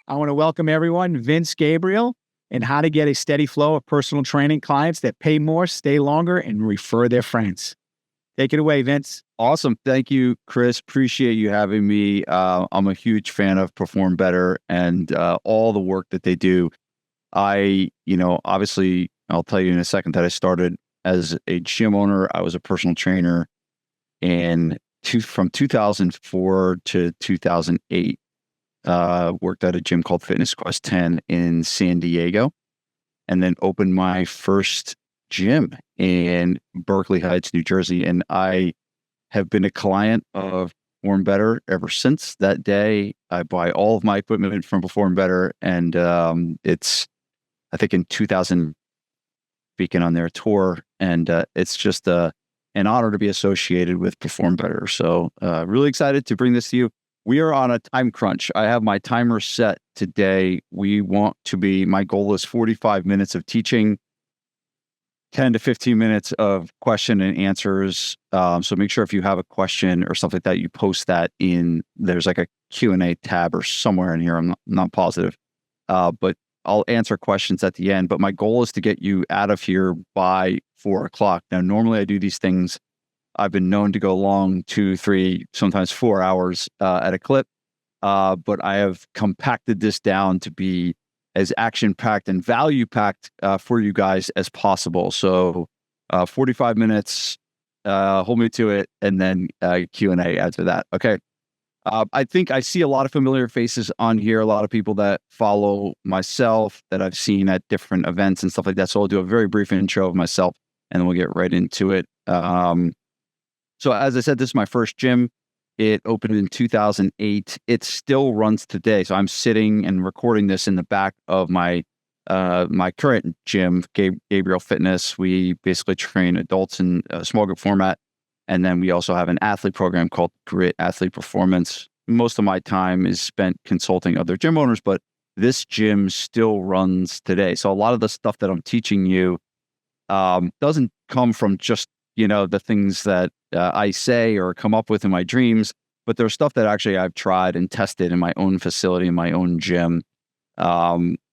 I want to welcome everyone, Vince Gabriele, and how to get a steady flow of personal training clients that pay more, stay longer, and refer their friends. Take it away, Vince. Awesome. Thank you, Chris. Appreciate you having me. I'm a huge fan of Perform Better and all the work that they do. Obviously, I'll tell you in a second that I started as a gym owner. I was a personal trainer from 2004 to 2008. Worked at a gym called Fitness Quest 10 in San Diego, and then opened my first gym in Berkeley Heights, New Jersey. And I have been a client of Perform Better ever since that day. I buy all of my equipment from Perform Better, and I think in 2000, speaking on their tour, and it's just an honor to be associated with Perform Better. So really excited to bring this to you. We are on a time crunch. I have my timer set today. My goal is 45 minutes of teaching, 10 to 15 minutes of question and answers. So make sure if you have a question or something like that, you post that there's like a Q&A tab or somewhere in here. I'm not positive. But I'll answer questions at the end. But my goal is to get you out of here by 4:00. Now, normally I do these things. I've been known to go long 2, 3, sometimes 4 hours at a clip. But I have compacted this down to be as action-packed and value-packed for you guys as possible. So 45 minutes, hold me to it, and then Q&A after that. Okay. I think I see a lot of familiar faces on here, a lot of people that follow myself that I've seen at different events and stuff like that. So I'll do a very brief intro of myself, and then we'll get right into it. So as I said, this is my first gym. It opened in 2008. It still runs today. So I'm sitting and recording this in the back of my current gym, Gabriele Fitness. We basically train adults in a small group format. And then we also have an athlete program called Grit Athlete Performance. Most of my time is spent consulting other gym owners, but this gym still runs today. So a lot of the stuff that I'm teaching you doesn't come from just the things that I say or come up with in my dreams, but there's stuff that actually I've tried and tested in my own facility, in my own gym.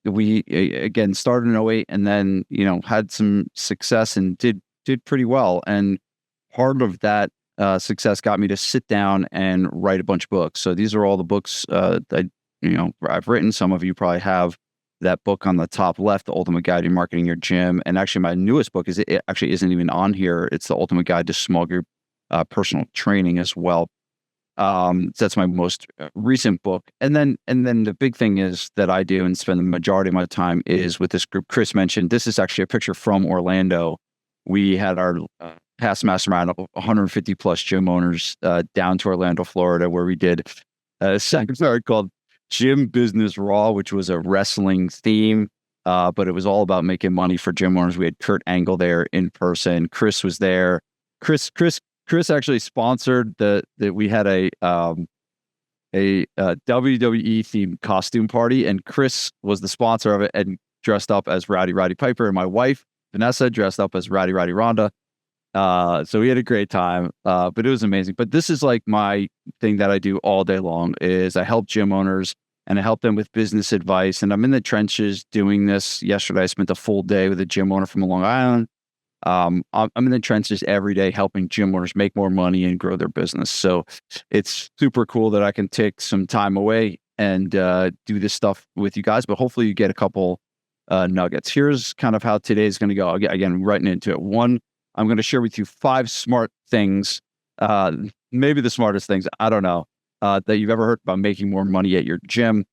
We again started in 2008 and then, had some success and did pretty well. And part of that success got me to sit down and write a bunch of books. So these are all the books that, I've written. Some of you probably have that book on the top left, The Ultimate Guide to Marketing Your Gym. And actually my newest book it actually isn't even on here. It's The Ultimate Guide to Small Group Personal Training as well. So that's my most recent book. And then the big thing is that I do and spend the majority of my time is with this group Chris mentioned. This is actually a picture from Orlando. We had our past mastermind of 150 plus gym owners down to Orlando, Florida, where we did a seminar called Gym Business Raw, which was a wrestling theme, but it was all about making money for gym owners. We had Kurt Angle there in person. Chris was there. Chris actually sponsored that we had a WWE themed costume party, and Chris was the sponsor of it and dressed up as Rowdy Piper, and my wife Vanessa dressed up as Rowdy Rhonda. So we had a great time, but it was amazing. But this is like my thing that I do all day long is I help gym owners and I help them with business advice. And I'm in the trenches doing this. Yesterday, I spent a full day with a gym owner from Long Island. I'm in the trenches every day helping gym owners make more money and grow their business. So it's super cool that I can take some time away and do this stuff with you guys, but hopefully you get a couple nuggets. Here's kind of how today's going to go. Again, right into it. One, I'm going to share with you 5 smart things, maybe the smartest things, I don't know, that you've ever heard about making more money at your gym.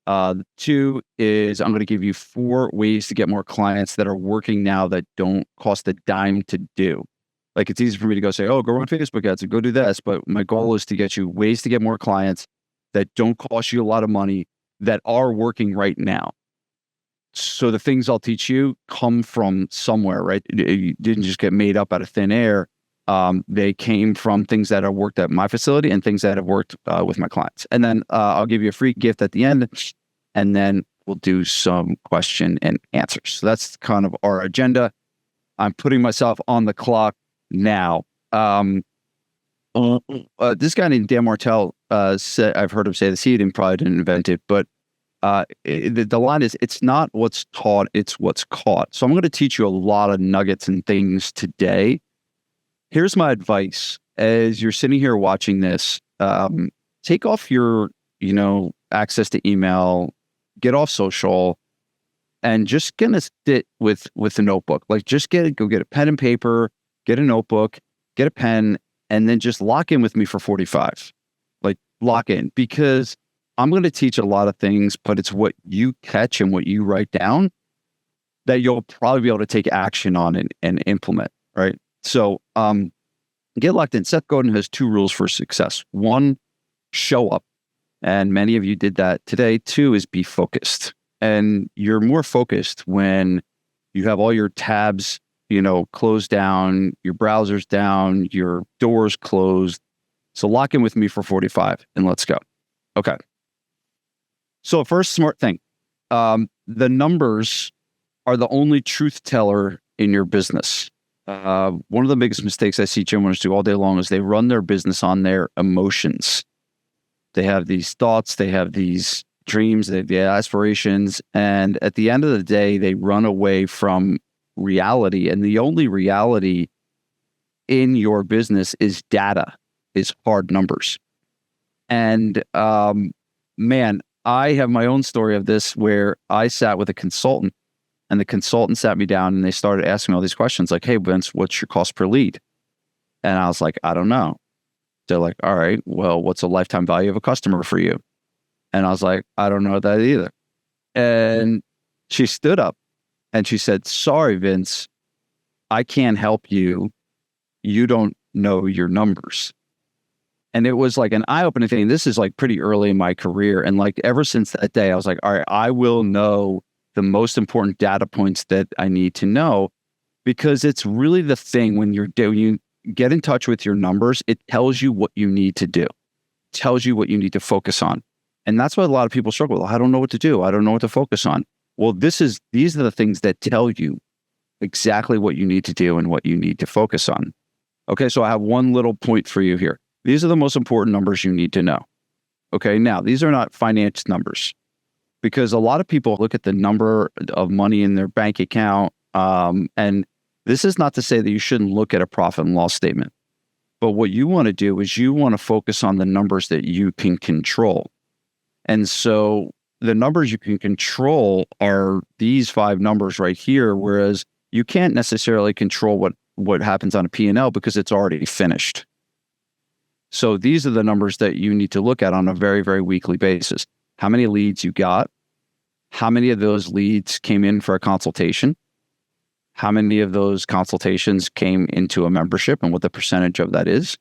2 is I'm going to give you 4 ways to get more clients that are working now that don't cost a dime to do. Like it's easy for me to go say, oh, go run Facebook ads and go do this. But my goal is to get you ways to get more clients that don't cost you a lot of money that are working right now. So the things I'll teach you come from somewhere, right? It didn't just get made up out of thin air. They came from things that have worked at my facility and things that have worked with my clients. And then I'll give you a free gift at the end, and then we'll do some question and answers. So that's kind of our agenda. I'm putting myself on the clock now. This guy named Dan Martell said, I've heard him say this, he probably didn't invent it, but the line is, it's not what's taught, it's what's caught. So I'm going to teach you a lot of nuggets and things today. Here's my advice. As you're sitting here watching this, take off your, access to email, get off social, and just gonna sit with a notebook. Like, just go get a pen and paper, get a notebook, get a pen, and then just lock in with me for 45. Like, lock in, because I'm going to teach a lot of things, but it's what you catch and what you write down that you'll probably be able to take action on and implement, right? So get locked in. Seth Godin has 2 rules for success. 1, show up. And many of you did that today. 2 is be focused. And you're more focused when you have all your tabs, closed down, your browser's down, your doors closed. So lock in with me for 45 and let's go. Okay. So first smart thing, the numbers are the only truth teller in your business. One of the biggest mistakes I see gym owners do all day long is they run their business on their emotions. They have these thoughts, they have these dreams, they have the aspirations, and at the end of the day, they run away from reality. And the only reality in your business is data, is hard numbers. And man, I have my own story of this where I sat with a consultant, and the consultant sat me down and they started asking me all these questions like, hey, Vince, what's your cost per lead? And I was like, I don't know. They're like, all right, well, what's the lifetime value of a customer for you? And I was like, I don't know that either. And she stood up and she said, sorry, Vince, I can't help you. You don't know your numbers. And it was like an eye-opening thing. This is like pretty early in my career. And like ever since that day, I was like, all right, I will know the most important data points that I need to know, because it's really the thing when you get in touch with your numbers, it tells you what you need to do, tells you what you need to focus on. And that's what a lot of people struggle with. I don't know what to do. I don't know what to focus on. Well, these are the things that tell you exactly what you need to do and what you need to focus on. Okay, so I have one little point for you here. These are the most important numbers you need to know. Okay, now these are not finance numbers, because a lot of people look at the number of money in their bank account. And this is not to say that you shouldn't look at a profit and loss statement. But what you want to do is you want to focus on the numbers that you can control. And so the numbers you can control are these 5 numbers right here, whereas you can't necessarily control what happens on a P&L because it's already finished. So these are the numbers that you need to look at on a very, very weekly basis. How many leads you got? How many of those leads came in for a consultation? How many of those consultations came into a membership and what the percentage of that is?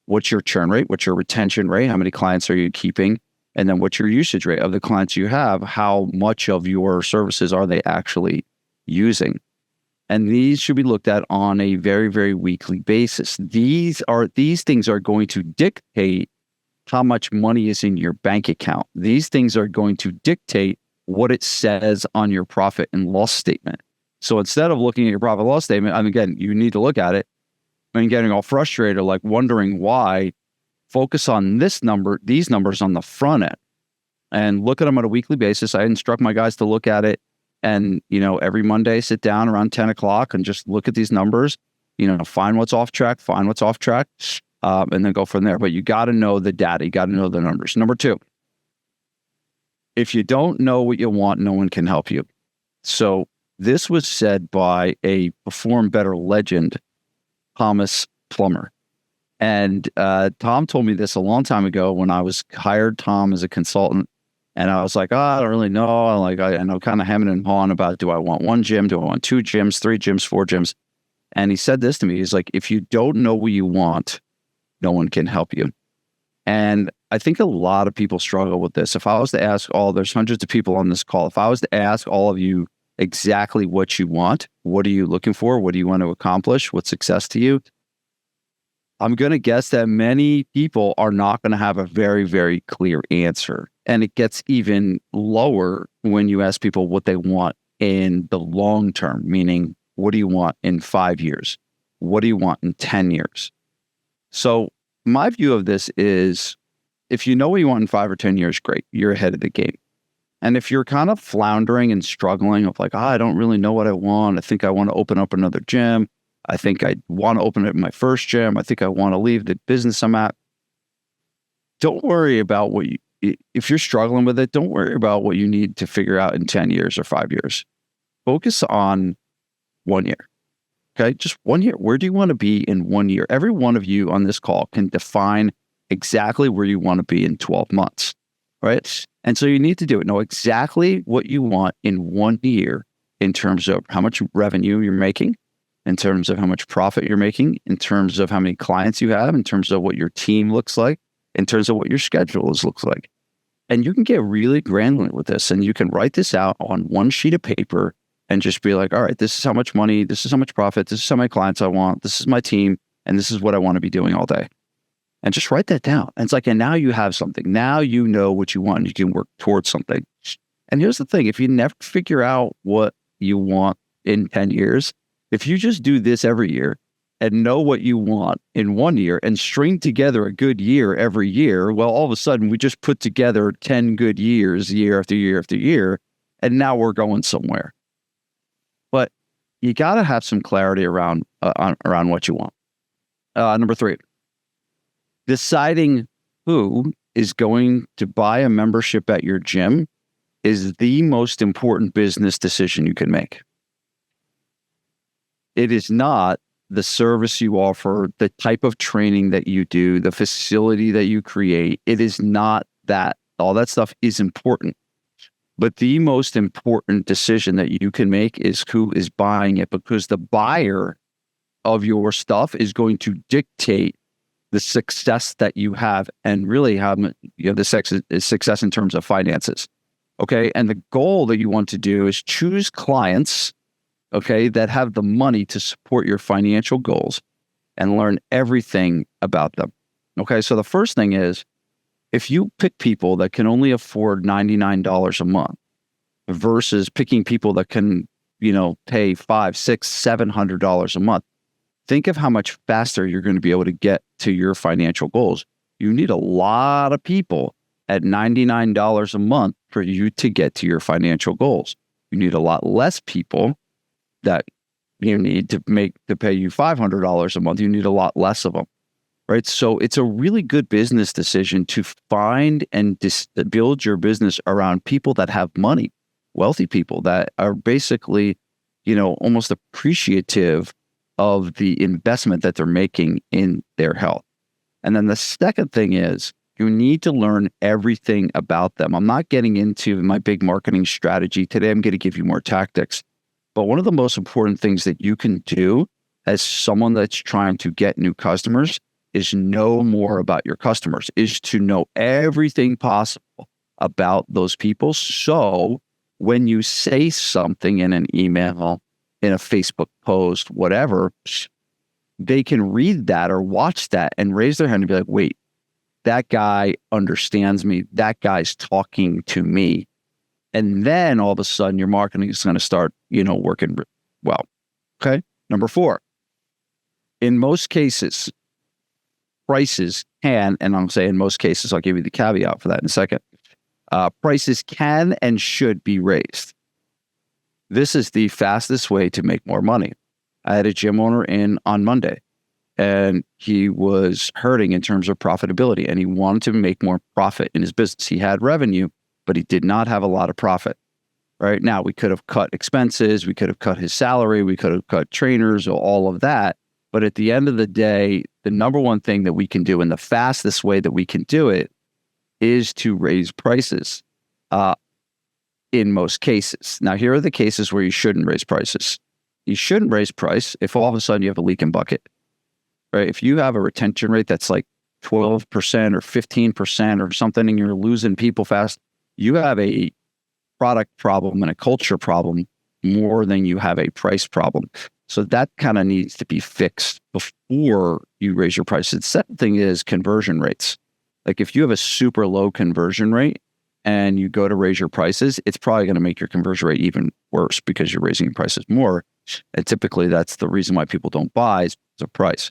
What's your churn rate? What's your retention rate? How many clients are you keeping? And then what's your usage rate of the clients you have? How much of your services are they actually using? And these should be looked at on a very, very weekly basis. These things are going to dictate how much money is in your bank account. These things are going to dictate what it says on your profit and loss statement. So instead of looking at your profit and loss statement, again, you need to look at it and getting all frustrated, like wondering why, focus on these numbers on the front end and look at them on a weekly basis. I instruct my guys to look at it and, every Monday, sit down around 10 o'clock and just look at these numbers, find what's off track, and then go from there. But you got to know the data. You got to know the numbers. Number 2, if you don't know what you want, no one can help you. So this was said by a Perform Better legend, Thomas Plummer. And Tom told me this a long time ago when I was hired Tom as a consultant. And I was like, I don't really know. I'm kind of hemming and hawing about, do I want 1 gym? Do I want 2 gyms, 3 gyms, 4 gyms? And he said this to me. He's like, if you don't know what you want, no one can help you. And I think a lot of people struggle with this. If I was to ask there's hundreds of people on this call. If I was to ask all of you exactly what you want, what are you looking for? What do you want to accomplish? What's success to you? I'm going to guess that many people are not going to have a very, very clear answer. And it gets even lower when you ask people what they want in the long term, meaning, what do you want in 5 years? What do you want in 10 years? So my view of this is, if you know what you want in 5 or 10 years, great. You're ahead of the game. And if you're kind of floundering and struggling of like, I don't really know what I want. I think I want to open up another gym. I think I want to open up my first gym. I think I want to leave the business I'm at. Don't worry about if you're struggling with it, don't worry about what you need to figure out in 10 years or 5 years. Focus on 1 year. Okay. Just 1 year. Where do you want to be in 1 year? Every one of you on this call can define exactly where you want to be in 12 months. Right. And so you need to do it. Know exactly what you want in 1 year in terms of how much revenue you're making, in terms of how much profit you're making, in terms of how many clients you have, in terms of what your team looks like, in terms of what your schedules looks like. And you can get really granular with this, and you can write this out on one sheet of paper and just be like, all right, this is how much money, this is how much profit, this is how many clients I want, this is my team, and this is what I want to be doing all day. And just write that down. And it's like, and now you have something. Now you know what you want. You can work towards something. And here's the thing. If you never figure out what you want in 10 years, if you just do this every year and know what you want in 1 year and string together a good year every year, well, all of a sudden we just put together 10 good years, year after year after year, and now we're going somewhere. But you got to have some clarity around what you want. Number 3, deciding who is going to buy a membership at your gym is the most important business decision you can make. It is not the service you offer, the type of training that you do, the facility that you create. It is not that. All that stuff is important. But the most important decision that you can make is who is buying it, because the buyer of your stuff is going to dictate the success that you have, and really have the success in terms of finances. Okay. And the goal that you want to do is choose clients, okay, that have the money to support your financial goals, and learn everything about them. Okay. So the first thing is, if you pick people that can only afford $99 a month versus picking people that can, pay $500, $600, $700 a month, think of how much faster you're going to be able to get to your financial goals. You need a lot of people at $99 a month for you to get to your financial goals. You need a lot less people that you need to pay you $500 a month. You need a lot less of them, right? So it's a really good business decision to find and build your business around people that have money, wealthy people that are basically, almost appreciative of the investment that they're making in their health. And then the second thing is, you need to learn everything about them. I'm not getting into my big marketing strategy today. I'm going to give you more tactics. But one of the most important things that you can do as someone that's trying to get new customers is know more about your customers, is to know everything possible about those people. So when you say something in an email, in a Facebook post, whatever, they can read that or watch that and raise their hand and be like, wait, that guy understands me. That guy's talking to me. And then all of a sudden your marketing is going to start, working well. Okay. Number 4, in most cases, prices can, and I'm saying most cases, I'll give you the caveat for that in a second. Prices can and should be raised. This is the fastest way to make more money. I had a gym owner in on Monday, and he was hurting in terms of profitability, and he wanted to make more profit in his business. He had revenue, but he did not have a lot of profit. Right now, we could have cut expenses, we could have cut his salary, we could have cut trainers, or all of that. But at the end of the day, the number one thing that we can do, and the fastest way that we can do it, is to raise prices. In most cases. Now, here are the cases where you shouldn't raise prices. You shouldn't raise price if all of a sudden you have a leaking bucket, right? If you have a retention rate that's like 12% or 15% or something, and you're losing people fast, you have a product problem and a culture problem more than you have a price problem. So that kind of needs to be fixed before you raise your prices. The second thing is conversion rates. Like if you have a super low conversion rate, and you go to raise your prices, it's probably going to make your conversion rate even worse because you're raising your prices more. And typically that's the reason why people don't buy is the price.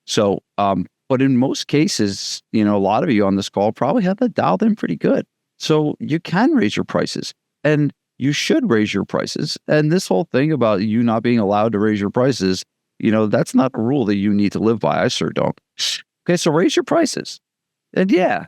So, but in most cases, a lot of you on this call probably have that dialed in pretty good. So you can raise your prices. And you should raise your prices. And this whole thing about you not being allowed to raise your prices, that's not a rule that you need to live by. I sure don't. Okay, so raise your prices. And yeah,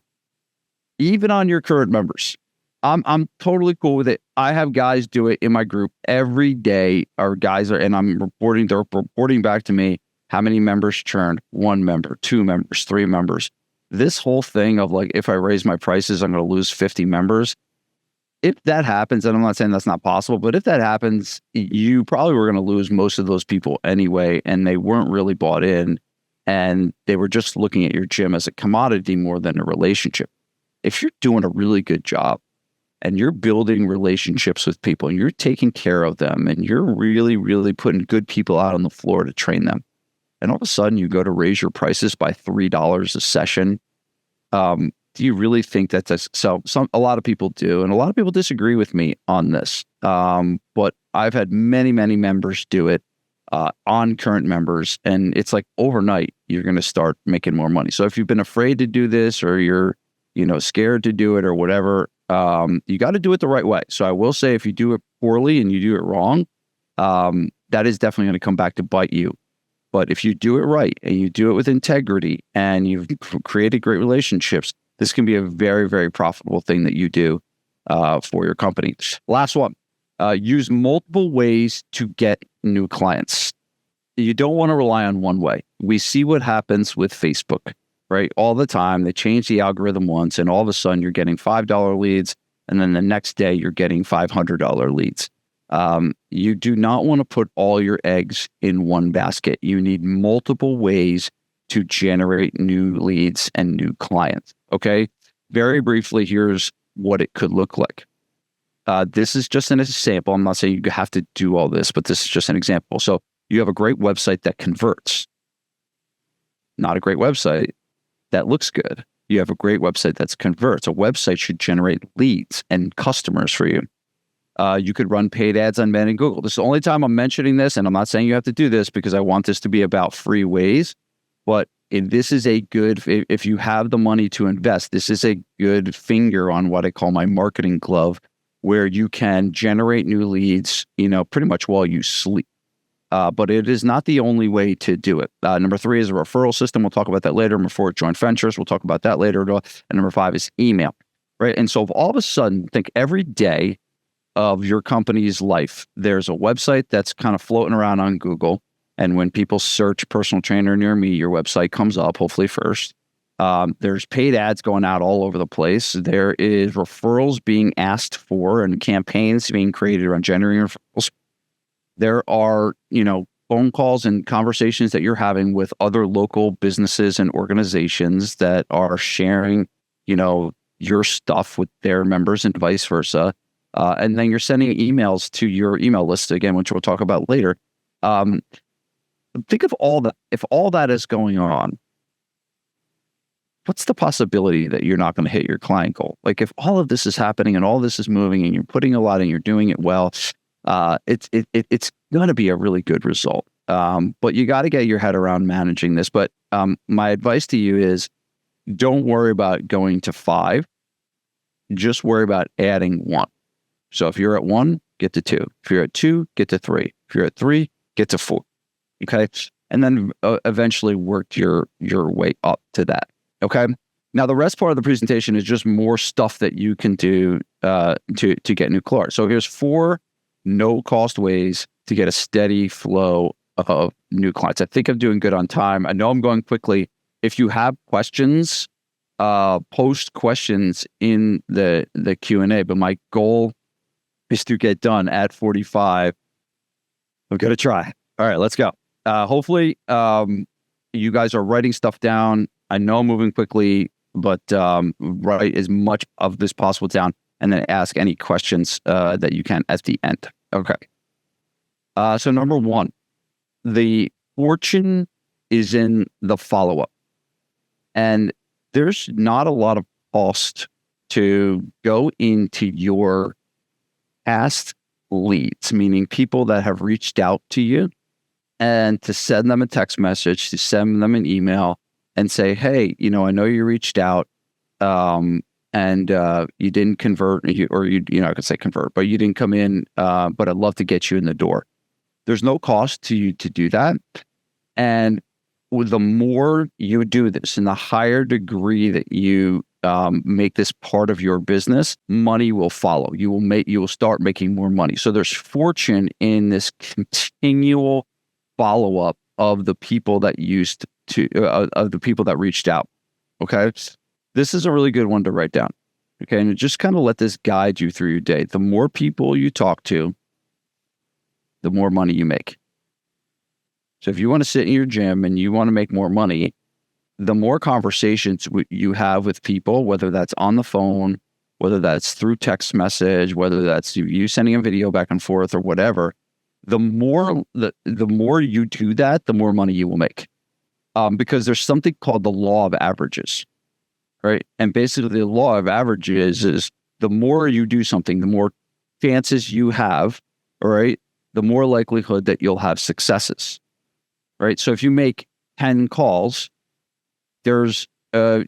even on your current members. I'm totally cool with it. I have guys do it in my group every day. Our guys they're reporting back to me how many members churned, 1 member, 2 members, 3 members. This whole thing of like, if I raise my prices, I'm going to lose 50 members. If that happens, and I'm not saying that's not possible, but if that happens, you probably were going to lose most of those people anyway, and they weren't really bought in, and they were just looking at your gym as a commodity more than a relationship. If you're doing a really good job and you're building relationships with people and you're taking care of them and you're really, really putting good people out on the floor to train them, and all of a sudden you go to raise your prices by $3 a session, do you really think that's so? A lot of people do, and a lot of people disagree with me on this. But I've had many, many members do it on current members, and it's like overnight you're going to start making more money. So if you've been afraid to do this, or you're scared to do it, or whatever, you got to do it the right way. So I will say, if you do it poorly and you do it wrong, that is definitely going to come back to bite you. But if you do it right and you do it with integrity and you've created great relationships, this can be a very, very profitable thing that you do for your company. Last one, use multiple ways to get new clients. You don't want to rely on one way. We see what happens with Facebook, right? All the time, they change the algorithm once, and all of a sudden you're getting $5 leads, and then the next day you're getting $500 leads. You do not want to put all your eggs in one basket. You need multiple ways to generate new leads and new clients. Okay. Very briefly, here's what it could look like. This is just an example. I'm not saying you have to do all this, but this is just an example. So you have a great website that converts, not a great website that looks good. You have a great website that converts. A website should generate leads and customers for you. You could run paid ads on Meta and Google. This is the only time I'm mentioning this, and I'm not saying you have to do this because I want this to be about free ways. But this is a good, if you have the money to invest, this is a good finger on what I call my marketing glove, where you can generate new leads, pretty much while you sleep. But it is not the only way to do it. Number 3 is a referral system. We'll talk about that later. Number 4, joint ventures. We'll talk about that later. And number 5 is email, right? And so if all of a sudden, think every day of your company's life, there's a website that's kind of floating around on Google. And when people search personal trainer near me, your website comes up, hopefully first. There's paid ads going out all over the place. There is referrals being asked for and campaigns being created around generating referrals. There are, phone calls and conversations that you're having with other local businesses and organizations that are sharing, your stuff with their members and vice versa. And then you're sending emails to your email list, again, which we'll talk about later. Think of all that. If all that is going on, what's the possibility that you're not going to hit your client goal? Like, if all of this is happening and all this is moving and you're putting a lot and you're doing it well, it's going to be a really good result. But you got to get your head around managing this. But my advice to you is, don't worry about going to 5. Just worry about adding 1. So if you're at 1, get to 2. If you're at 2, get to 3. If you're at 3, get to 4. Okay. And then eventually work your way up to that. Okay. Now, the rest part of the presentation is just more stuff that you can do to get new clients. So here's 4 no-cost ways to get a steady flow of new clients. I think I'm doing good on time. I know I'm going quickly. If you have questions, post questions in the Q&A. But my goal is to get done at 45. I'm going to try. All right, let's go. Hopefully, you guys are writing stuff down. I know I'm moving quickly, but write as much of this possible down, and then ask any questions that you can at the end. Okay. So number 1, the fortune is in the follow-up. And there's not a lot of cost to go into your past leads, meaning people that have reached out to you, and to send them a text message, to send them an email and say, hey, I know you reached out. and you didn't convert, I could say convert, but you didn't come in, but I'd love to get you in the door. There's no cost to you to do that. And the more you do this and the higher degree that you make this part of your business, money will follow. You will start making more money. So there's fortune in this continual follow-up of the people that of the people that reached out. Okay. This is a really good one to write down. Okay. And just kind of let this guide you through your day. The more people you talk to, the more money you make. So if you want to sit in your gym and you want to make more money, the more conversations you have with people, whether that's on the phone, whether that's through text message, whether that's you sending a video back and forth or whatever, the more you do that, the more money you will make. Because there's something called the law of averages, right? And basically the law of averages is the more you do something, the more chances you have, all right? The more likelihood that you'll have successes, right? So if you make 10 calls, there's, you're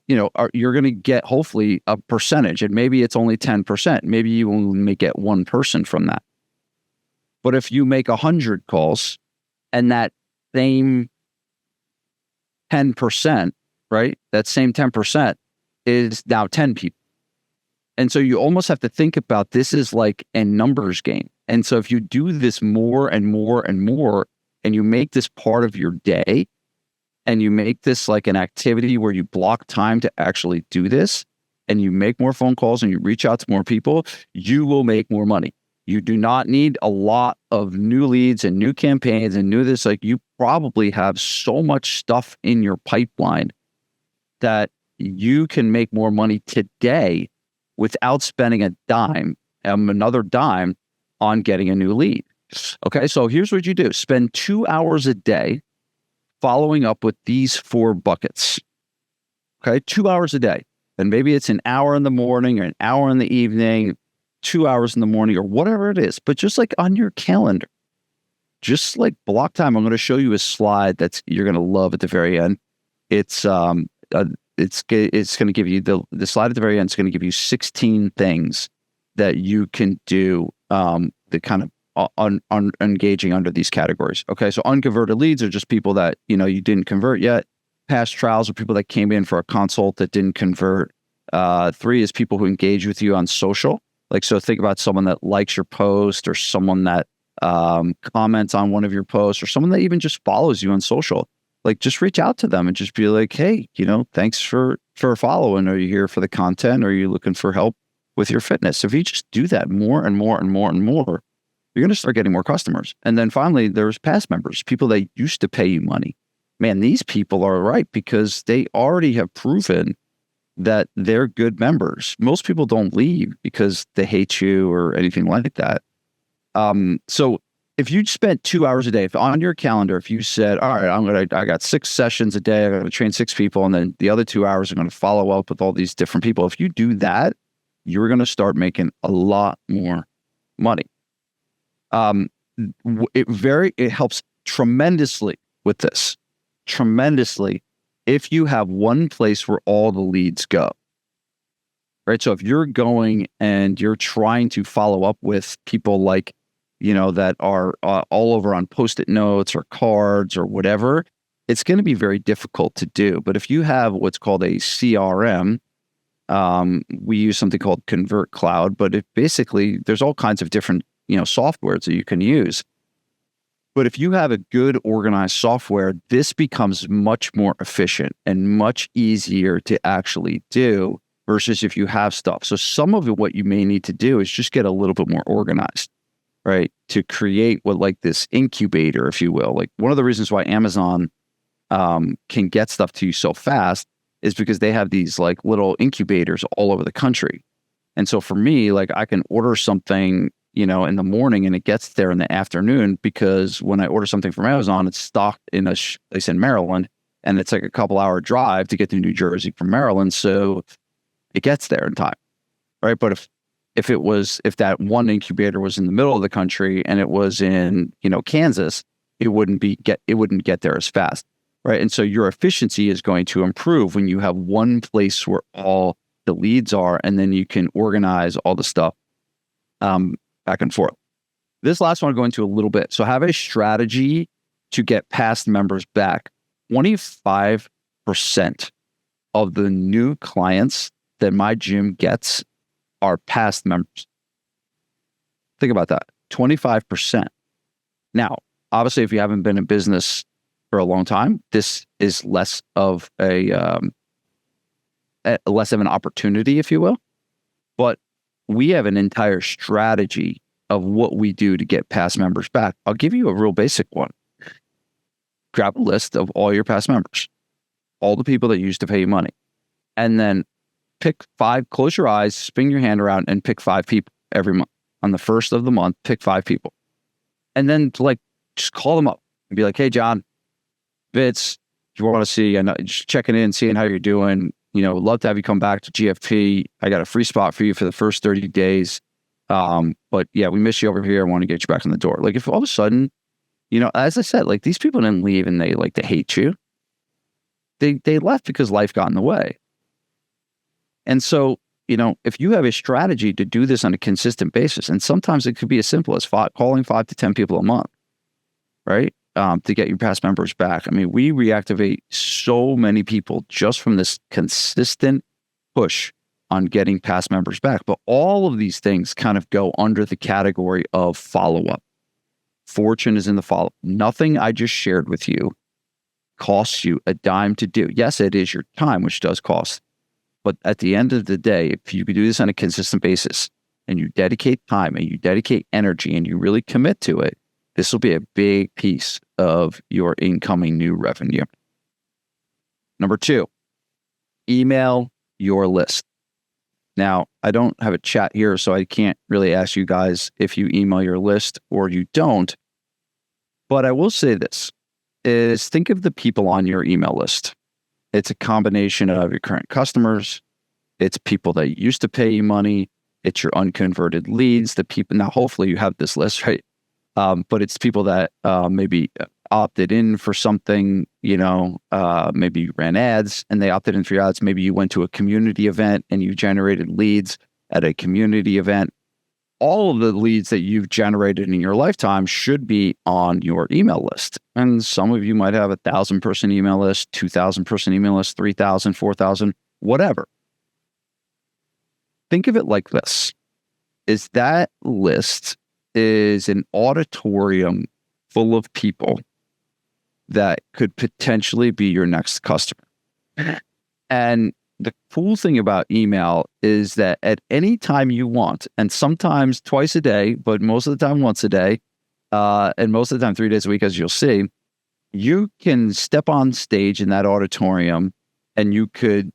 going to get hopefully a percentage, and maybe it's only 10%. Maybe you only get one person from that. But if you make 100 calls and that same 10%, right? That same 10% is now 10 people. And so you almost have to think about this is like a numbers game. And so if you do this more and more and more, and you make this part of your day, and you make this like an activity where you block time to actually do this, and you make more phone calls and you reach out to more people, you will make more money. You do not need a lot of new leads and new campaigns and new this. Like, you probably have so much stuff in your pipeline that you can make more money today without spending another dime on getting a new lead. Okay, so here's what you do. Spend 2 hours a day following up with these 4 buckets. Okay, 2 hours a day. And maybe it's an hour in the morning or an hour in the evening, 2 hours in the morning or whatever it is. But just like on your calendar, just like block time. I'm going to show you a slide that's you're going to love at the very end. It's going to give you the slide at the very end. It's going to give you 16 things that you can do that kind of engaging under these categories. Okay, so unconverted leads are just people that you didn't convert yet. Past trials are people that came in for a consult that didn't convert. 3 is people who engage with you on social. Like, so think about someone that likes your post, or someone that comments on one of your posts, or someone that even just follows you on social. Like, just reach out to them and just be like, hey, thanks for following. Are you here for the content? Or are you looking for help with your fitness? If you just do that more and more and more and more, you're going to start getting more customers. And then finally, there's past members, people that used to pay you money. Man, these people are right because they already have proven that they're good members. Most people don't leave because they hate you or anything like that. So if you spent 2 hours a day, if on your calendar, if you said, all right, I got 6 sessions a day, I'm going to train 6 people, and then the other 2 hours I'm going to follow up with all these different people. If you do that, you're going to start making a lot more money. It helps tremendously with this. Tremendously if you have one place where all the leads go, right? So if you're going and you're trying to follow up with people like, that are all over on Post-it notes or cards or whatever, it's going to be very difficult to do. But if you have what's called a CRM, we use something called Convert Cloud, but basically there's all kinds of different softwares that you can use. But if you have a good organized software, this becomes much more efficient and much easier to actually do versus if you have stuff. So some of it, what you may need to do is just get a little bit more organized, right? To create like this incubator, if you will. Like, one of the reasons why Amazon can get stuff to you so fast is because they have these like little incubators all over the country. And so for me, like, I can order something in the morning and it gets there in the afternoon, because when I order something from Amazon, it's stocked in a place in Maryland, and it's like a couple hour drive to get to New Jersey from Maryland. So it gets there in time, right? But if that one incubator was in the middle of the country and it was in, Kansas, it wouldn't get there as fast, right? And so your efficiency is going to improve when you have one place where all the leads are, and then you can organize all the stuff back and forth. This last one I'll go into a little bit. So have a strategy to get past members back. 25% of the new clients that my gym gets are past members. Think about that. 25%. Now, obviously, if you haven't been in business for a long time, this is less of an opportunity, if you will. But we have an entire strategy of what we do to get past members back. I'll give you a real basic one. Grab a list of all your past members, all the people that used to pay you money, and then pick 5, close your eyes, spin your hand around, and pick 5 people every month. On the first of the month, pick 5 people. And then just call them up and be like, hey, John, Vince, you want to see, and just checking in, seeing how you're doing. Love to have you come back to GFP. I got a free spot for you for the first 30 days. But yeah, we miss you over here. I want to get you back in the door. If all of a sudden, as I said, these people didn't leave and they hate you. They left because life got in the way. And so, if you have a strategy to do this on a consistent basis, and sometimes it could be as simple as calling 5 to 10 people a month, right? To get your past members back. I mean, we reactivate so many people just from this consistent push on getting past members back. But all of these things kind of go under the category of follow-up. Fortune is in the follow-up. Nothing I just shared with you costs you a dime to do. Yes, it is your time, which does cost. But at the end of the day, if you could do this on a consistent basis and you dedicate time and you dedicate energy and you really commit to it, this will be a big piece of your incoming new revenue. Number 2, email your list. Now, I don't have a chat here, so I can't really ask you guys if you email your list or you don't. But I will say this, is think of the people on your email list. It's a combination of your current customers. It's people that used to pay you money. It's your unconverted leads, the people. Now, hopefully you have this list, right? But it's people that maybe opted in for something, maybe you ran ads and they opted in for your ads. Maybe you went to a community event and you generated leads at a community event. All of the leads that you've generated in your lifetime should be on your email list. And some of you might have 1,000 person email list, 2,000 person email list, 3,000, 4,000, whatever. Think of it like this, is that list is an auditorium full of people that could potentially be your next customer. And the cool thing about email is that at any time you want, and sometimes twice a day, but most of the time once a day, and most of the time 3 days a week, as you'll see, you can step on stage in that auditorium and you could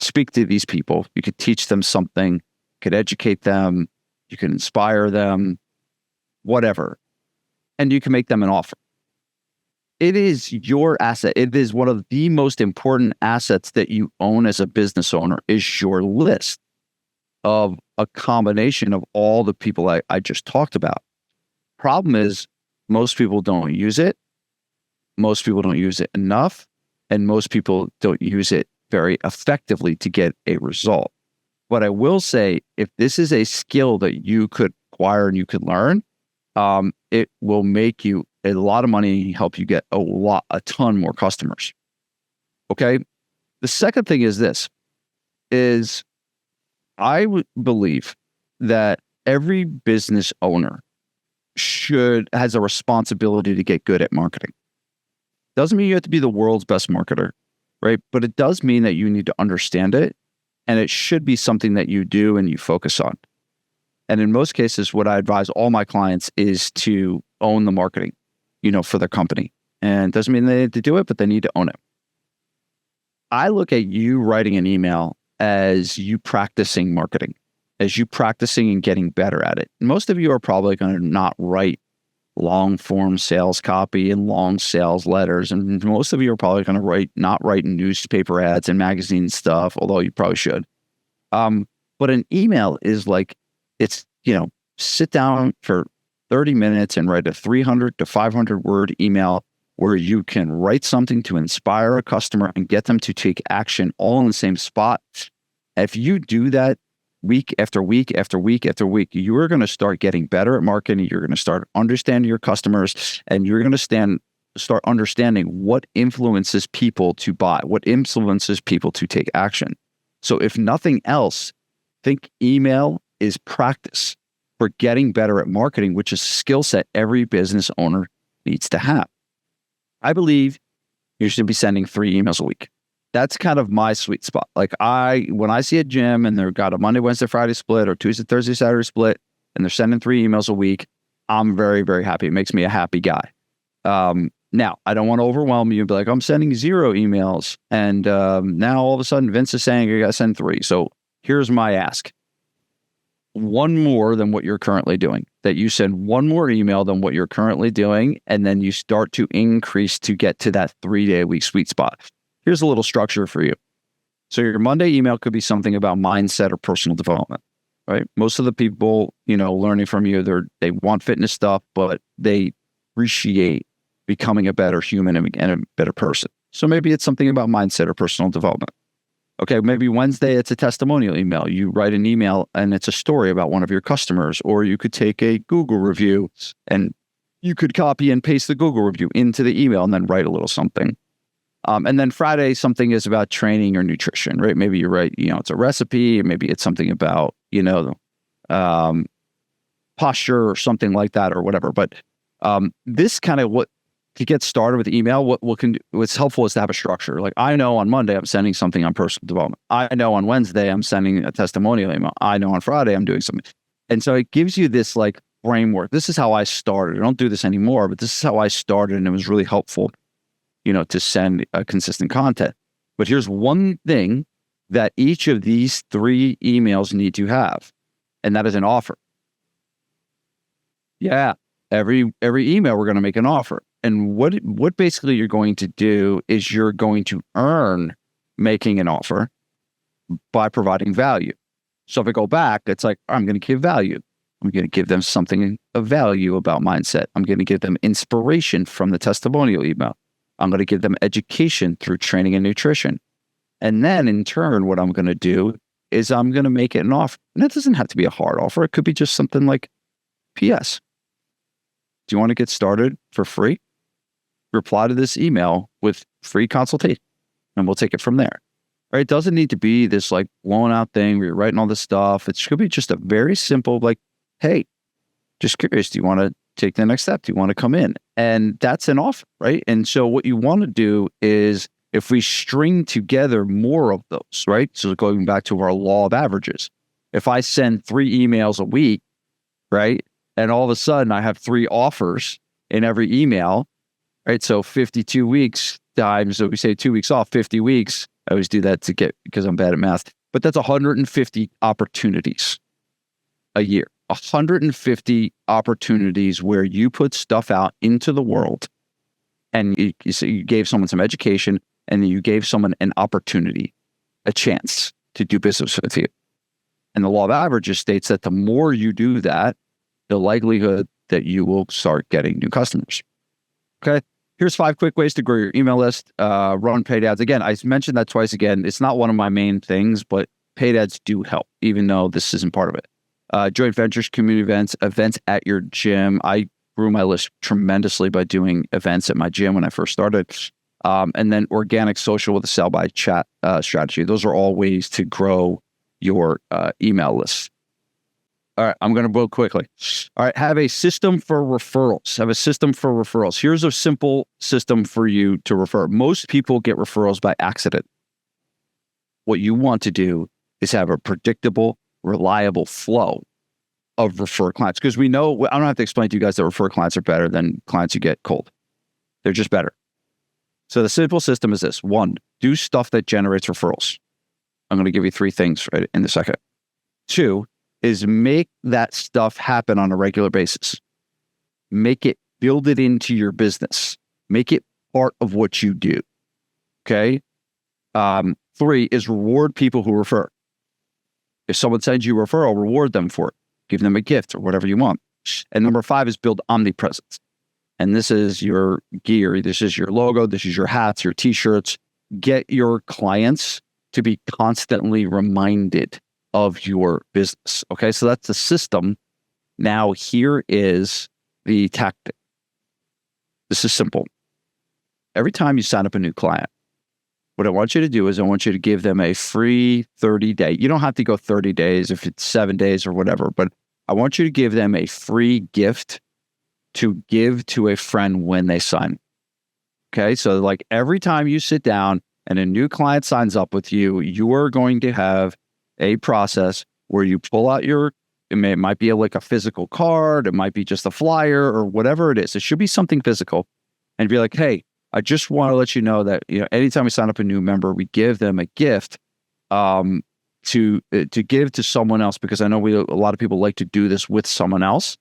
speak to these people. You could teach them something, could educate them, you can inspire them, whatever. And you can make them an offer. It is your asset. It is one of the most important assets that you own as a business owner, is your list of a combination of all the people I just talked about. Problem is, most people don't use it. Most people don't use it enough. And most people don't use it very effectively to get a result. But I will say, if this is a skill that you could acquire and you could learn, it will make you a lot of money, help you get a ton more customers. Okay. The second thing is this, is I would believe that every business owner has a responsibility to get good at marketing. Doesn't mean you have to be the world's best marketer, right? But it does mean that you need to understand it, and it should be something that you do and you focus on. And in most cases, what I advise all my clients is to own the marketing, for their company. And it doesn't mean they need to do it, but they need to own it. I look at you writing an email as you practicing marketing, as you practicing and getting better at it. Most of you are probably going to not write long form sales copy and long sales letters. And most of you are probably going to not write newspaper ads and magazine stuff, although you probably should. But an email is sit down for 30 minutes and write a 300 to 500 word email where you can write something to inspire a customer and get them to take action all in the same spot. If you do that week after week after week after week, you are going to start getting better at marketing. You're going to start understanding your customers, and you're going to start understanding what influences people to buy, what influences people to take action. So if nothing else, think email is practice for getting better at marketing, which is a skill set every business owner needs to have. I believe you should be sending 3 emails a week. That's kind of my sweet spot. Like when I see a gym and they've got a Monday, Wednesday, Friday split or Tuesday, Thursday, Saturday split, and they're sending 3 emails a week, I'm very, very happy. It makes me a happy guy. Now, I don't want to overwhelm you and be like, I'm sending 0 emails. And now all of a sudden, Vince is saying you got to send 3. So here's my ask. 1 more than what you're currently doing. That you send 1 more email than what you're currently doing, and then you start to increase to get to that 3-day-a-week sweet spot. Here's a little structure for you. So your Monday email could be something about mindset or personal development, right? Most of the people, learning from you, they want fitness stuff, but they appreciate becoming a better human and a better person. So maybe it's something about mindset or personal development. Okay, maybe Wednesday, it's a testimonial email. You write an email and it's a story about one of your customers, or you could take a Google review and you could copy and paste the Google review into the email and then write a little something. And then Friday, something is about training or nutrition, right? Maybe you write, it's a recipe, or maybe it's something about, posture or something like that or whatever. But this kind of to get started with email, what's helpful is to have a structure. Like I know on Monday, I'm sending something on personal development. I know on Wednesday, I'm sending a testimonial email. I know on Friday, I'm doing something. And so it gives you this like framework. This is how I started. I don't do this anymore, but this is how I started. And it was really helpful, to send consistent content. But here's one thing that each of these 3 emails need to have, and that is an offer. Yeah, every email, we're going to make an offer. And what basically you're going to do is you're going to earn making an offer by providing value. So if I go back, it's like, I'm going to give value. I'm going to give them something of value about mindset. I'm going to give them inspiration from the testimonial email. I'm going to give them education through training and nutrition. And then in turn, what I'm going to do is I'm going to make it an offer. And it doesn't have to be a hard offer. It could be just something like, P.S. Do you want to get started for free? Reply to this email with free consultation and we'll take it from there. Right? It doesn't need to be this like blown out thing where you're writing all this stuff. It should be just a very simple, like, hey, just curious, do you want to take the next step? Do you want to come in? And that's an offer, right? And so what you want to do is if we string together more of those, right? So going back to our law of averages, if I send 3 emails a week, right? And all of a sudden I have 3 offers in every email, right? So 52 weeks times, so we say 2 weeks off, 50 weeks. I always do that because I'm bad at math, but that's 150 opportunities a year. 150 opportunities where you put stuff out into the world and you gave someone some education and you gave someone an opportunity, a chance to do business with you. And the law of averages states that the more you do that, the likelihood that you will start getting new customers. Okay. Here's 5 quick ways to grow your email list. Run paid ads. Again, I mentioned that twice again. It's not one of my main things, but paid ads do help, even though this isn't part of it. Joint ventures, community events at your gym. I grew my list tremendously by doing events at my gym when I first started. And then organic social with a sell by chat strategy. Those are all ways to grow your email list. All right, I'm going to go quickly. All right, have a system for referrals. Here's a simple system for you to refer. Most people get referrals by accident. What you want to do is have a predictable, reliable flow of refer clients. Because we know, I don't have to explain to you guys that refer clients are better than clients you get cold. They're just better. So the simple system is this. 1, do stuff that generates referrals. I'm going to give you 3 things right in a second. 2, is make that stuff happen on a regular basis. Build it into your business. Make it part of what you do. Okay. 3 is reward people who refer. If someone sends you a referral, reward them for it. Give them a gift or whatever you want. And number 5 is build omnipresence. And this is your gear. This is your logo. This is your hats, your t-shirts. Get your clients to be constantly reminded of your business. Okay, so that's the system. Now, here is the tactic. This is simple. Every time you sign up a new client, what I want you to do is I want you to give them a free 30-day. You don't have to go 30 days if it's 7 days or whatever, but I want you to give them a free gift to give to a friend when they sign. Okay, so like every time you sit down and a new client signs up with you, you are going to have a process where you pull out it might be like a physical card, it might be just a flyer or whatever it is. It should be something physical, and be like, hey, I just want to let you know that, anytime we sign up a new member, we give them a gift to give to someone else, because I know a lot of people like to do this with someone else.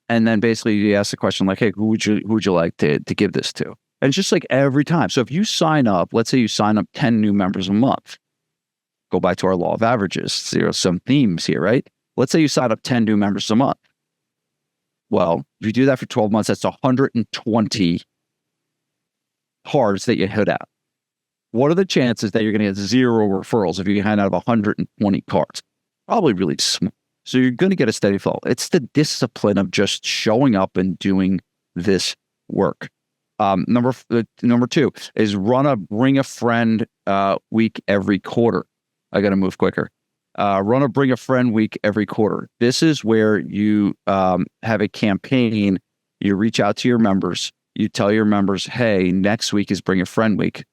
And then basically you ask the question like, hey, who would you like to give this to? And it's just like every time. So if you sign up, let's say you sign up 10 new members a month, go back to our law of averages. There are some themes here, right? Let's say you sign up 10 new members a month. Well, if you do that for 12 months, that's 120 cards that you hit out. What are the chances that you're going to get 0 referrals if you hand out 120 cards? Probably really small. So you're going to get a steady flow. It's the discipline of just showing up and doing this work. Number 2 is run a bring a friend week every quarter. I got to move quicker. Run a bring a friend week every quarter. This is where you have a campaign. You reach out to your members. You tell your members, hey, next week is bring a friend week.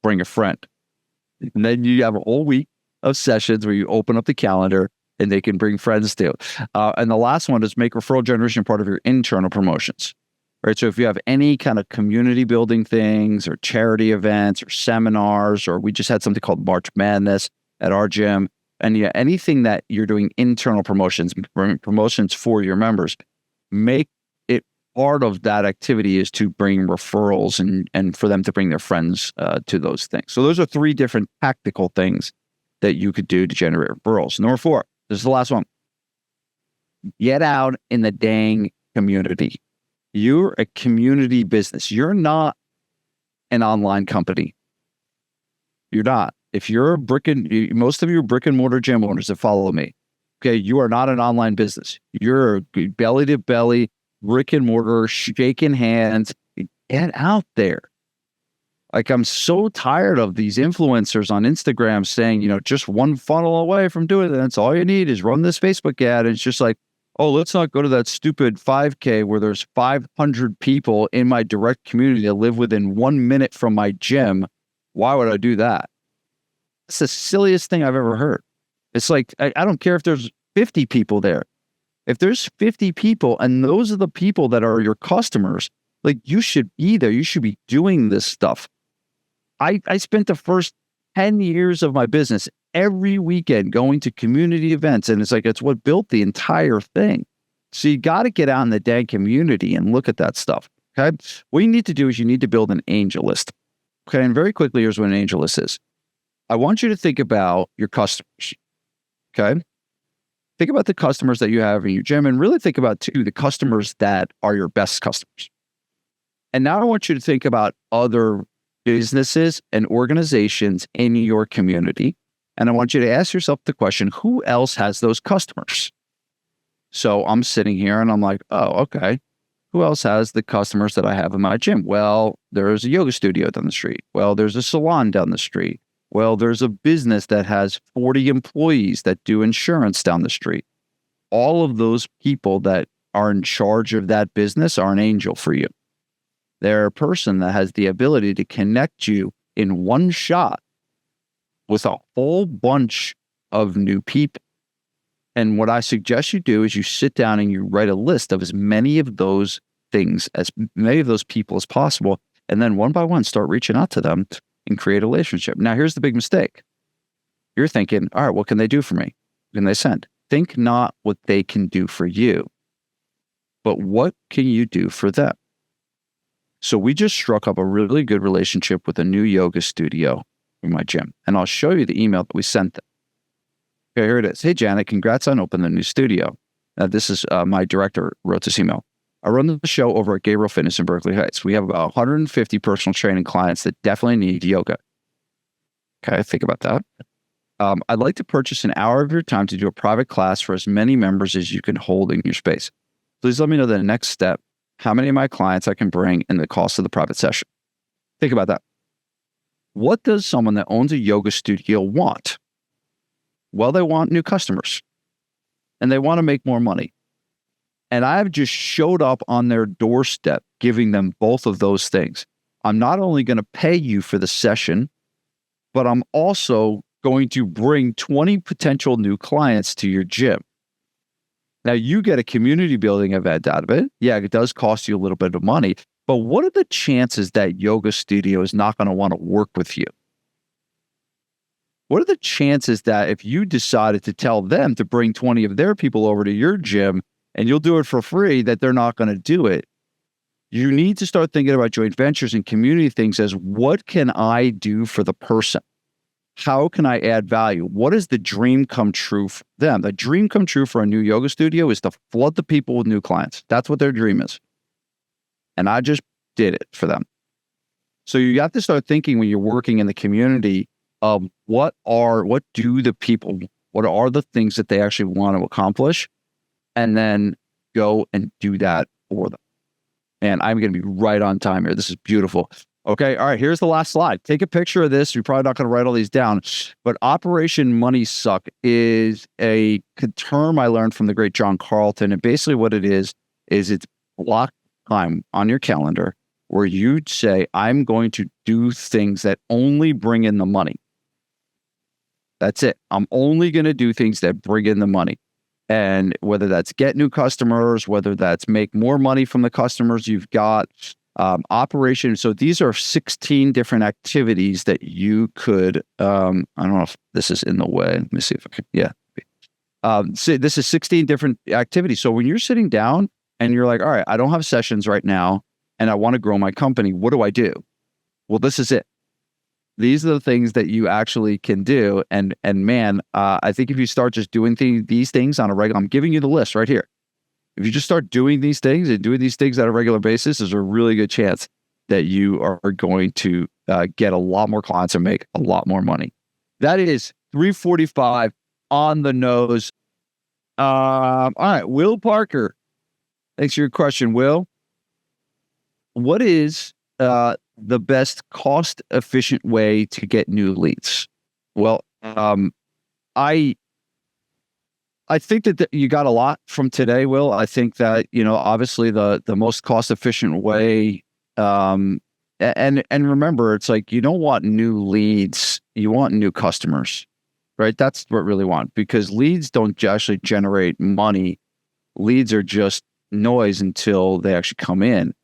Bring a friend. And then you have a whole week of sessions where you open up the calendar and they can bring friends too. And the last one is make referral generation part of your internal promotions. Right. So if you have any kind of community building things or charity events or seminars, or we just had something called March Madness at our gym, and anything that you're doing internal promotions for your members, make it part of that activity is to bring referrals and for them to bring their friends to those things. So those are 3 different tactical things that you could do to generate referrals. Number 4, this is the last one. Get out in the dang community. You're a community business. You're not an online company. You're not. If you're most of you are brick and mortar gym owners that follow me, okay, you are not an online business. You're belly to belly, brick and mortar, shaking hands. Get out there. Like, I'm so tired of these influencers on Instagram saying, just one funnel away from doing it. That's all you need is run this Facebook ad. And it's just like, oh, let's not go to that stupid 5K where there's 500 people in my direct community that live within 1 minute from my gym. Why would I do that? It's the silliest thing I've ever heard. It's like, I don't care if there's 50 people there. If there's 50 people and those are the people that are your customers, like, you should be there. You should be doing this stuff. I spent the first 10 years of my business every weekend going to community events, and it's what built the entire thing. So you got to get out in the dang community and look at that stuff. Okay. What you need to do is you need to build an angel list. Okay. And very quickly, here's what an angel list is. I want you to think about your customers. Okay. Think about the customers that you have in your gym, and really think about too the customers that are your best customers. And now I want you to think about other businesses and organizations in your community. And I want you to ask yourself the question, who else has those customers? So I'm sitting here and I'm like, oh, okay. Who else has the customers that I have in my gym? Well, there's a yoga studio down the street. Well, there's a salon down the street. Well, there's a business that has 40 employees that do insurance down the street. All of those people that are in charge of that business are an angel for you. They're a person that has the ability to connect you in one shot with a whole bunch of new people. And what I suggest you do is you sit down and you write a list of as many of those things, as many of those people as possible. And then one by one, start reaching out to them and create a relationship. Now, here's the big mistake. You're thinking, all right, what can they do for me? What can they send? Think not what they can do for you, but what can you do for them? So we just struck up a really good relationship with a new yoga studio in my gym. And I'll show you the email that we sent them. Okay, here it is. Hey, Janet, congrats on opening the new studio. This is my director wrote this email. I run the show over at Gabriele Fitness in Berkeley Heights. We have about 150 personal training clients that definitely need yoga. Okay, think about that. I'd like to purchase an hour of your time to do a private class for as many members as you can hold in your space. Please let me know the next step, how many of my clients I can bring, and the cost of the private session. Think about that. What does someone that owns a yoga studio want? Well, they want new customers and they want to make more money. And I've just showed up on their doorstep, giving them both of those things. I'm not only going to pay you for the session, but I'm also going to bring 20 potential new clients to your gym. Now, you get a community building event out of it. Yeah, it does cost you a little bit of money, but what are the chances that yoga studio is not going to want to work with you? What are the chances that if you decided to tell them to bring 20 of their people over to your gym and you'll do it for free, that they're not going to do it? You need to start thinking about joint ventures and community things as, what can I do for the person? How can I add value? What is the dream come true for them? The dream come true for a new yoga studio is to flood the people with new clients. That's what their dream is. And I just did it for them. So you have to start thinking when you're working in the community of what are the things that they actually want to accomplish, and then go and do that for them. And I'm going to be right on time here. This is beautiful. Okay. All right. Here's the last slide. Take a picture of this. You're probably not going to write all these down, but Operation Money Suck is a term I learned from the great John Carlton. And basically what it is it's block time on your calendar where you say, I'm going to do things that only bring in the money. That's it. I'm only going to do things that bring in the money. And whether that's get new customers, whether that's make more money from the customers you've got, operation. So these are 16 different activities that you could, I don't know if this is in the way. Let me see if I can, yeah. So this is 16 different activities. So when you're sitting down and you're like, all right, I don't have sessions right now and I want to grow my company, what do I do? Well, this is it. These are the things that you actually can do. And man, I think if you start just doing these things on a regular, I'm giving you the list right here. If you just start doing these things and doing these things on a regular basis, there's a really good chance that you are going to get a lot more clients and make a lot more money. That is 345 on the nose. All right, Will Parker. Thanks for your question, Will. What is the best cost-efficient way to get new leads? Well, I think that you got a lot from today, Will. I think that, obviously the most cost-efficient way, and remember, it's like, you don't want new leads, you want new customers, right? That's what we really want, because leads don't actually generate money. Leads are just noise until they actually come in.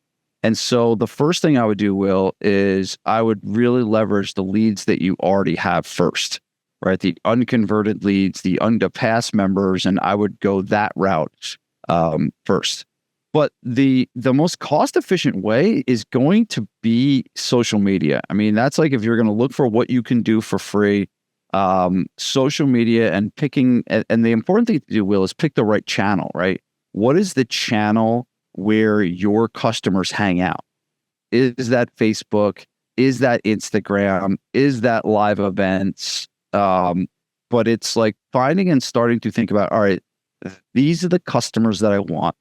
And so the first thing I would do, Will, is I would really leverage the leads that you already have first, right? The unconverted leads, the past members, and I would go that route first. But the most cost-efficient way is going to be social media. I mean, that's like, if you're going to look for what you can do for free, social media and picking, and the important thing to do, Will, is pick the right channel, right? What is the channel where your customers hang out? Is that Facebook? Is that Instagram? Is that live events? But it's like finding and starting to think about, all right, these are the customers that I want.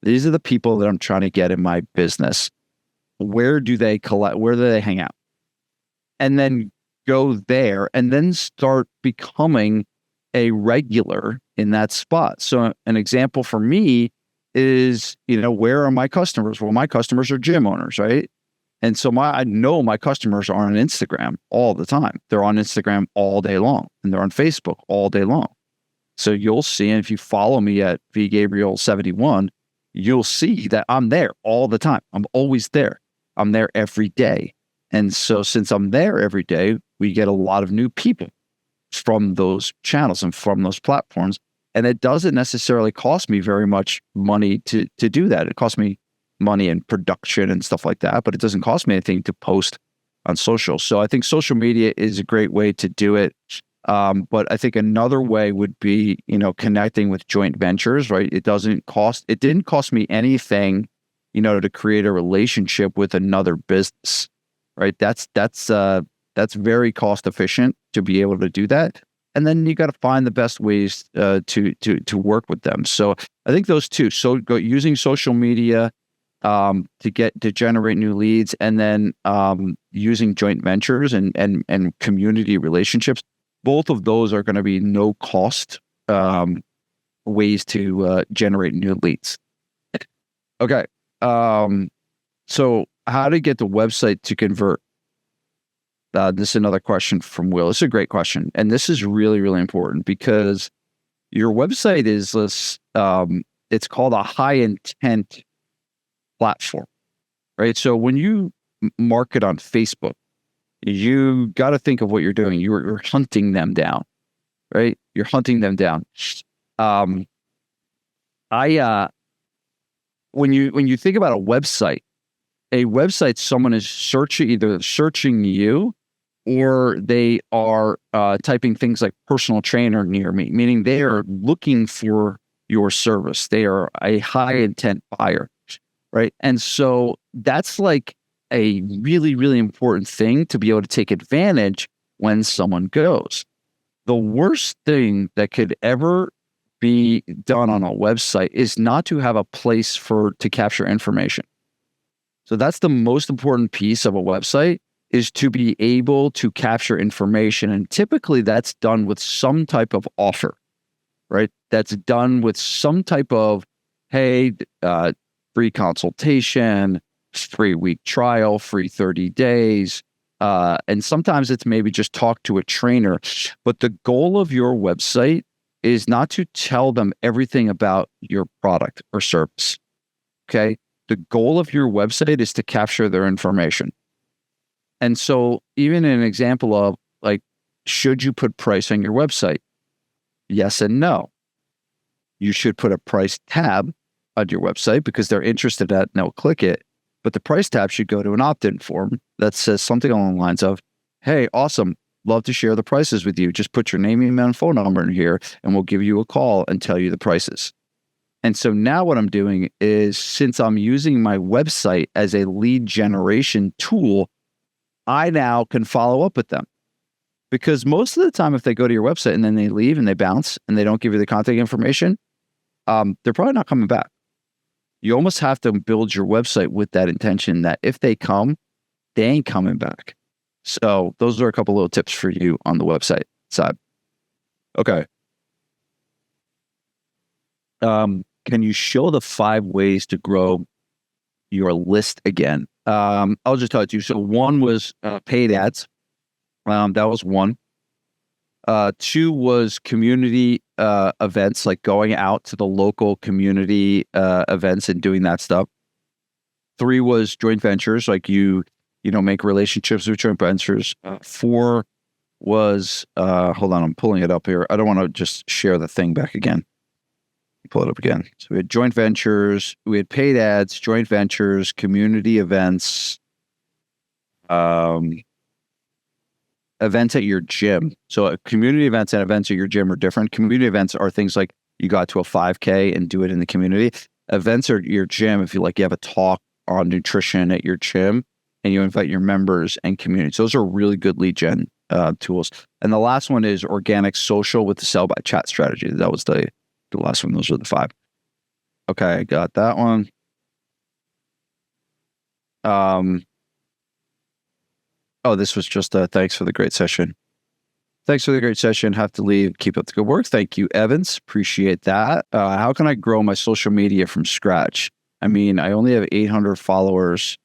These are the people that I'm trying to get in my business. Where do they collect? Where do they hang out? And then go there and then start becoming a regular in that spot. So an example for me is, where are my customers? Well, my customers are gym owners, right? And so I know my customers are on Instagram all the time. They're on Instagram all day long, and they're on Facebook all day long. So you'll see, and if you follow me at vgabriele71, you'll see that I'm there all the time. I'm always there. I'm there every day. And so since I'm there every day, we get a lot of new people from those channels and from those platforms. And it doesn't necessarily cost me very much money to do that. It costs me money in production and stuff like that, but it doesn't cost me anything to post on social. So I think social media is a great way to do it. But I think another way would be, connecting with joint ventures, right? It didn't cost me anything, to create a relationship with another business, right? That's That's very cost efficient to be able to do that. And then you got to find the best ways to work with them. So I think those two. So using social media to generate new leads, and then using joint ventures and community relationships. Both of those are going to be no cost ways to generate new leads. Okay. So how to get the website to convert? This is another question from Will. This is a great question. And this is really, really important because your website is this, it's called a high intent platform, right? So when you market on Facebook, you got to think of what you're doing. You're hunting them down, right? You're hunting them down. When you think about a website, someone is either searching you, or they are typing things like personal trainer near me, meaning they are looking for your service. They are a high intent buyer, right? And so that's like a really, really important thing to be able to take advantage when someone goes. The worst thing that could ever be done on a website is not to have a place to capture information. So that's the most important piece of a website, is to be able to capture information. And typically that's done with some type of offer, right? That's done with some type of, hey, free consultation, 3-week trial, free 30 days. And sometimes it's maybe just talk to a trainer. But the goal of your website is not to tell them everything about your product or service. Okay. The goal of your website is to capture their information. And so even an example of like, should you put price on your website? Yes and no. You should put a price tab on your website because they're interested in that and they'll click it. But the price tab should go to an opt-in form that says something along the lines of, hey, awesome, love to share the prices with you. Just put your name, email, and phone number in here and we'll give you a call and tell you the prices. And so now what I'm doing is, since I'm using my website as a lead generation tool, I now can follow up with them. Because most of the time, if they go to your website and then they leave and they bounce and they don't give you the contact information, they're probably not coming back. You almost have to build your website with that intention that if they come, they ain't coming back. So those are a couple little tips for you on the website side. Okay. Can you show the 5 ways to grow your list again? I'll just tell you. So one was paid ads. That was one. 2 was community events, like going out to the local community events and doing that stuff. 3 was joint ventures, like you make relationships with joint ventures. 4 was hold on, I'm pulling it up here. I don't want to just share the thing back again. Pull it up again. So we had joint ventures, we had paid ads, joint ventures, community events, events at your gym. So community events and events at your gym are different. Community events are things like you got to a 5K and do it in the community. Events are your gym. If you have a talk on nutrition at your gym and you invite your members and community. So those are really good lead gen tools. And the last one is organic social with the sell by chat strategy. That was the last one. Those were the 5. Okay, I got that one. This was just thanks for the great session. Thanks for the great session. Have to leave. Keep up the good work. Thank you, Evans. Appreciate that. How can I grow my social media from scratch? I mean, I only have 800 followers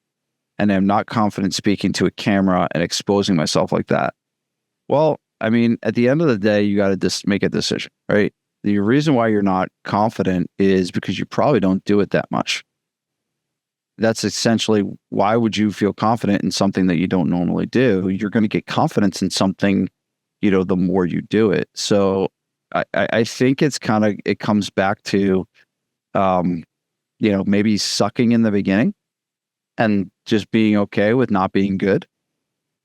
and I'm not confident speaking to a camera and exposing myself like that. Well, I mean, at the end of the day, you got to just make a decision, right? The reason why you're not confident is because you probably don't do it that much. That's essentially, why would you feel confident in something that you don't normally do? You're going to get confidence in something, the more you do it. So I think it comes back to, maybe sucking in the beginning and just being okay with not being good.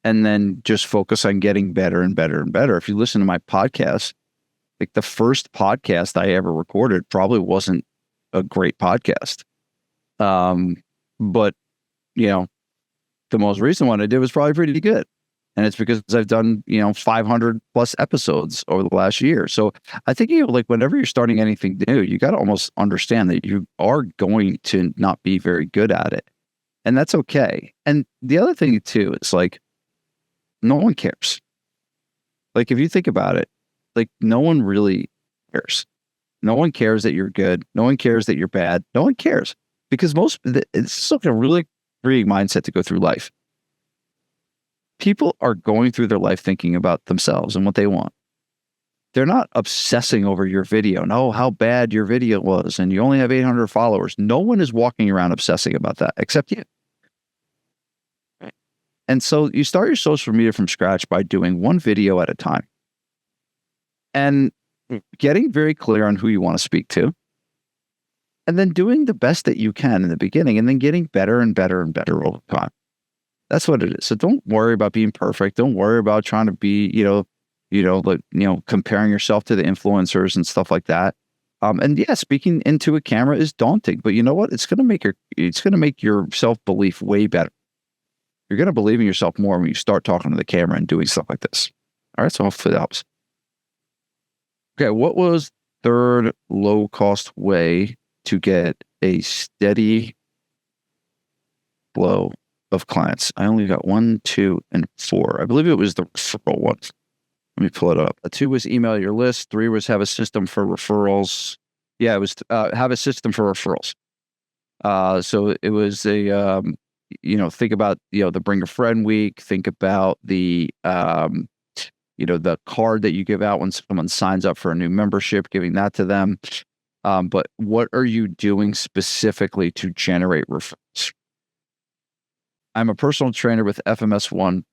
And then just focus on getting better and better and better. If you listen to my podcast, like the first podcast I ever recorded probably wasn't a great podcast. But the most recent one I did was probably pretty good. And it's because I've done, 500 plus episodes over the last year. So I think, like whenever you're starting anything new, you got to almost understand that you are going to not be very good at it. And that's okay. And the other thing too, is like, no one cares. Like, if you think about it, like no one really cares. No one cares that you're good. No one cares that you're bad. No one cares because it's like a really freeing mindset to go through life. People are going through their life thinking about themselves and what they want. They're not obsessing over your video. No, how bad your video was, and you only have 800 followers. No one is walking around obsessing about that except you. Right. And so you start your social media from scratch by doing one video at a time and getting very clear on who you want to speak to, and then doing the best that you can in the beginning, and then getting better and better and better over time. That's what it is. So don't worry about being perfect. Don't worry about trying to be, comparing yourself to the influencers and stuff like that. And yeah, speaking into a camera is daunting, but you know what? It's going to make your self-belief way better. You're going to believe in yourself more when you start talking to the camera and doing stuff like this. All right. So hopefully that helps. Okay. What was third low cost way to get a steady flow of clients? I only got 1, 2, and 4. I believe it was the referral one. Let me pull it up. 2 was email your list. 3 was have a system for referrals. Yeah, it was have a system for referrals. So it was think about, the bring a friend week. Think about the card that you give out when someone signs up for a new membership, giving that to them. But what are you doing specifically to generate referrals? I'm a personal trainer with FMS1,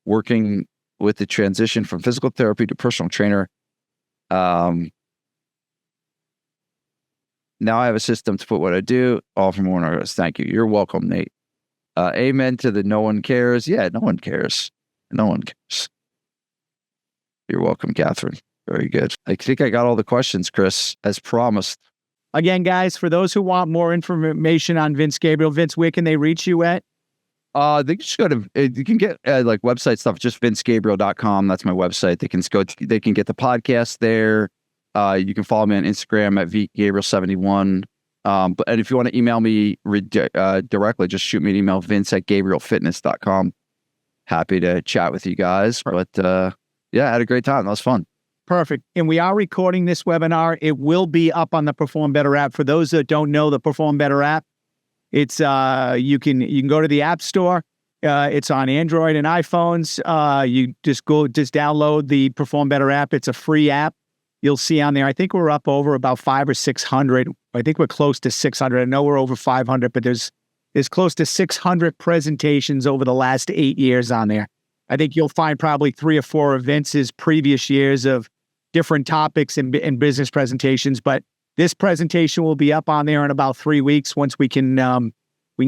working with the transition from physical therapy to personal trainer. Now I have a system to put what I do, all from one artist. Thank you. You're welcome, Nate. Amen to the no one cares. Yeah, no one cares. No one cares. You're welcome, Catherine. Very good. I think I got all the questions, Chris, as promised. Again, guys, for those who want more information on Vince Gabriele, Vince, where can they reach you at? They just go to, you can get like website stuff, just vincegabriele.com. That's my website. They can get the podcast there. You can follow me on Instagram at vgabriel71. And if you want to email me directly, just shoot me an email, vince@gabrielefitness.com. Happy to chat with you guys. But yeah, I had a great time. That was fun. Perfect. And we are recording this webinar. It will be up on the Perform Better app. For those that don't know the Perform Better app, it's you can go to the App Store. It's on Android and iPhones. You just download the Perform Better app. It's a free app. You'll see on there. I think we're up over about 500 or 600. I think we're close to 600. I know we're over 500, but there's close to 600 presentations over the last 8 years on there. I think you'll find probably 3 or 4 of Vince's previous years of different topics and business presentations, but this presentation will be up on there in about 3 weeks once we can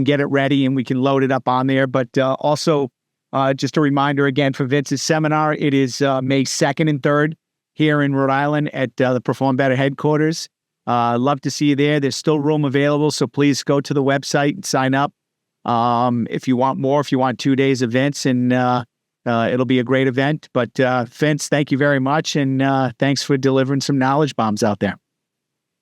get it ready and we can load it up on there. But also, just a reminder again for Vince's seminar, it is May 2nd and 3rd here in Rhode Island at the Perform Better headquarters. Love to see you there. There's still room available, so please go to the website and sign up. If you want more, if you want 2 days of Vince, and it'll be a great event. But Vince, thank you very much, and thanks for delivering some knowledge bombs out there.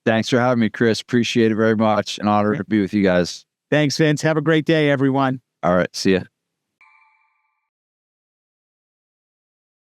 Thanks for having me, Chris. Appreciate it very much. An honor to be with you guys. Thanks, Vince. Have a great day, everyone. All right. See ya.